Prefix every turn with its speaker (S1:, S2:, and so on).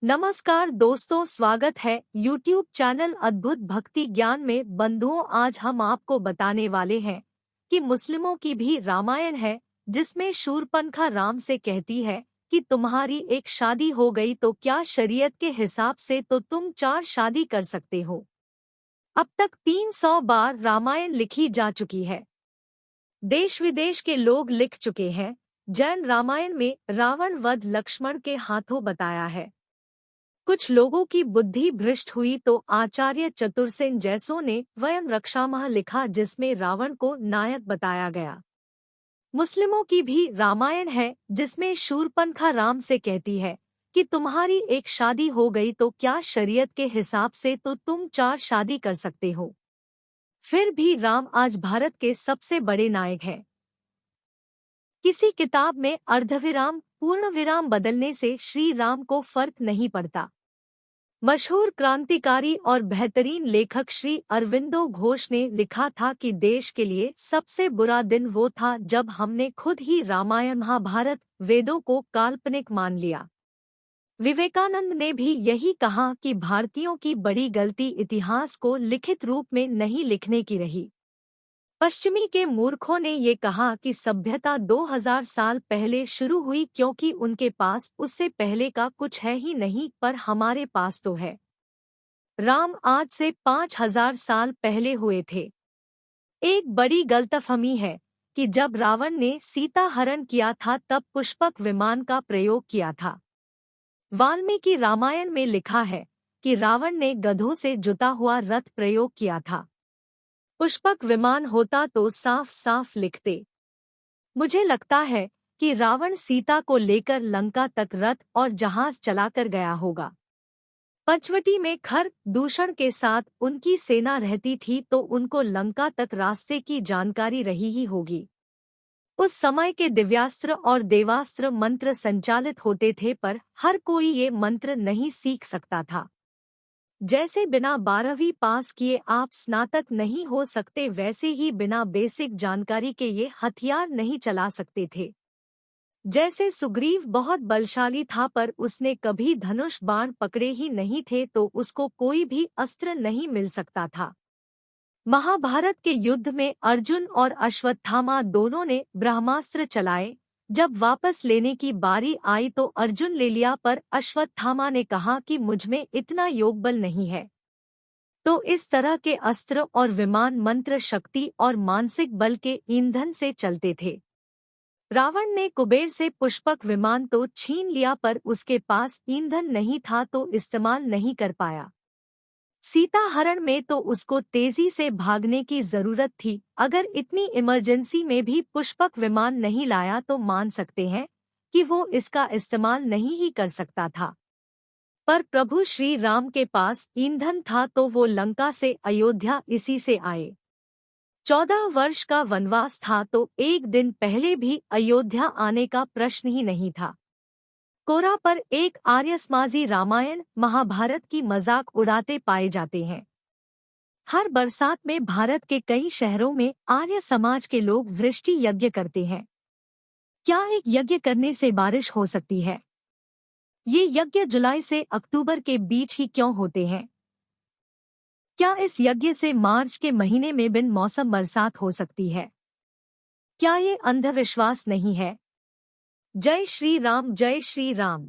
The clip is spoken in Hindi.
S1: नमस्कार दोस्तों, स्वागत है YouTube चैनल अद्भुत भक्ति ज्ञान में। बंधुओं, आज हम आपको बताने वाले हैं कि मुस्लिमों की भी रामायण है, जिसमें शूरपनखा राम से कहती है कि तुम्हारी एक शादी हो गई तो क्या शरीयत के हिसाब से तो तुम 4 शादी कर सकते हो। अब तक 300 बार रामायण लिखी जा चुकी है। देश विदेश के लोग लिख चुके हैं। जैन रामायण में रावण वध लक्ष्मण के हाथों बताया है। कुछ लोगों की बुद्धि भ्रष्ट हुई तो आचार्य चतुरसेन जैसों ने वयम रक्षामः लिखा, जिसमें रावण को नायक बताया गया। मुस्लिमों की भी रामायण है, जिसमें शूरपनखा राम से कहती है कि तुम्हारी एक शादी हो गई तो क्या शरीयत के हिसाब से तो तुम 4 शादी कर सकते हो। फिर भी राम आज भारत के सबसे बड़े नायक हैं। किसी किताब में अर्धविराम पूर्ण विराम बदलने से श्री राम को फर्क नहीं पड़ता। मशहूर क्रांतिकारी और बेहतरीन लेखक श्री अरविंदो घोष ने लिखा था कि देश के लिए सबसे बुरा दिन वो था जब हमने खुद ही रामायण महाभारत वेदों को काल्पनिक मान लिया। विवेकानंद ने भी यही कहा कि भारतीयों की बड़ी गलती इतिहास को लिखित रूप में नहीं लिखने की रही। पश्चिमी के मूर्खों ने ये कहा कि सभ्यता 2000 साल पहले शुरू हुई क्योंकि उनके पास उससे पहले का कुछ है ही नहीं, पर हमारे पास तो है। राम आज से 5000 साल पहले हुए थे। एक बड़ी गलतफहमी है कि जब रावण ने सीता हरण किया था तब पुष्पक विमान का प्रयोग किया था। वाल्मीकि रामायण में लिखा है कि रावण ने गधों से जुता हुआ रथ प्रयोग किया था। पुष्पक विमान होता तो साफ साफ लिखते। मुझे लगता है कि रावण सीता को लेकर लंका तक रथ और जहाज चलाकर गया होगा। पंचवटी में खर दूषण के साथ उनकी सेना रहती थी तो उनको लंका तक रास्ते की जानकारी रही ही होगी। उस समय के दिव्यास्त्र और देवास्त्र मंत्र संचालित होते थे, पर हर कोई ये मंत्र नहीं सीख सकता था। जैसे बिना 12वीं पास किए आप स्नातक नहीं हो सकते, वैसे ही बिना बेसिक जानकारी के ये हथियार नहीं चला सकते थे। जैसे सुग्रीव बहुत बलशाली था पर उसने कभी धनुष बाण पकड़े ही नहीं थे तो उसको कोई भी अस्त्र नहीं मिल सकता था। महाभारत के युद्ध में अर्जुन और अश्वत्थामा दोनों ने ब्रह्मास्त्र चलाए। जब वापस लेने की बारी आई तो अर्जुन ले लिया, पर अश्वत्थामा ने कहा कि मुझमें इतना योग बल नहीं है। तो इस तरह के अस्त्र और विमान मंत्र शक्ति और मानसिक बल के ईंधन से चलते थे। रावण ने कुबेर से पुष्पक विमान तो छीन लिया, पर उसके पास ईंधन नहीं था तो इस्तेमाल नहीं कर पाया। सीता हरण में तो उसको तेजी से भागने की जरूरत थी। अगर इतनी इमरजेंसी में भी पुष्पक विमान नहीं लाया तो मान सकते हैं कि वो इसका इस्तेमाल नहीं ही कर सकता था। पर प्रभु श्री राम के पास ईंधन था तो वो लंका से अयोध्या इसी से आए। 14 वर्ष का वनवास था तो एक दिन पहले भी अयोध्या आने का प्रश्न ही नहीं था। कोरा पर एक आर्यसमाजी रामायण महाभारत की मजाक उड़ाते पाए जाते हैं। हर बरसात में भारत के कई शहरों में आर्य समाज के लोग वृष्टि यज्ञ करते हैं। क्या एक यज्ञ करने से बारिश हो सकती है? ये यज्ञ जुलाई से अक्टूबर के बीच ही क्यों होते हैं? क्या इस यज्ञ से मार्च के महीने में बिन मौसम बरसात हो सकती है? क्या ये अंधविश्वास नहीं है? जय श्री राम, जय श्री राम।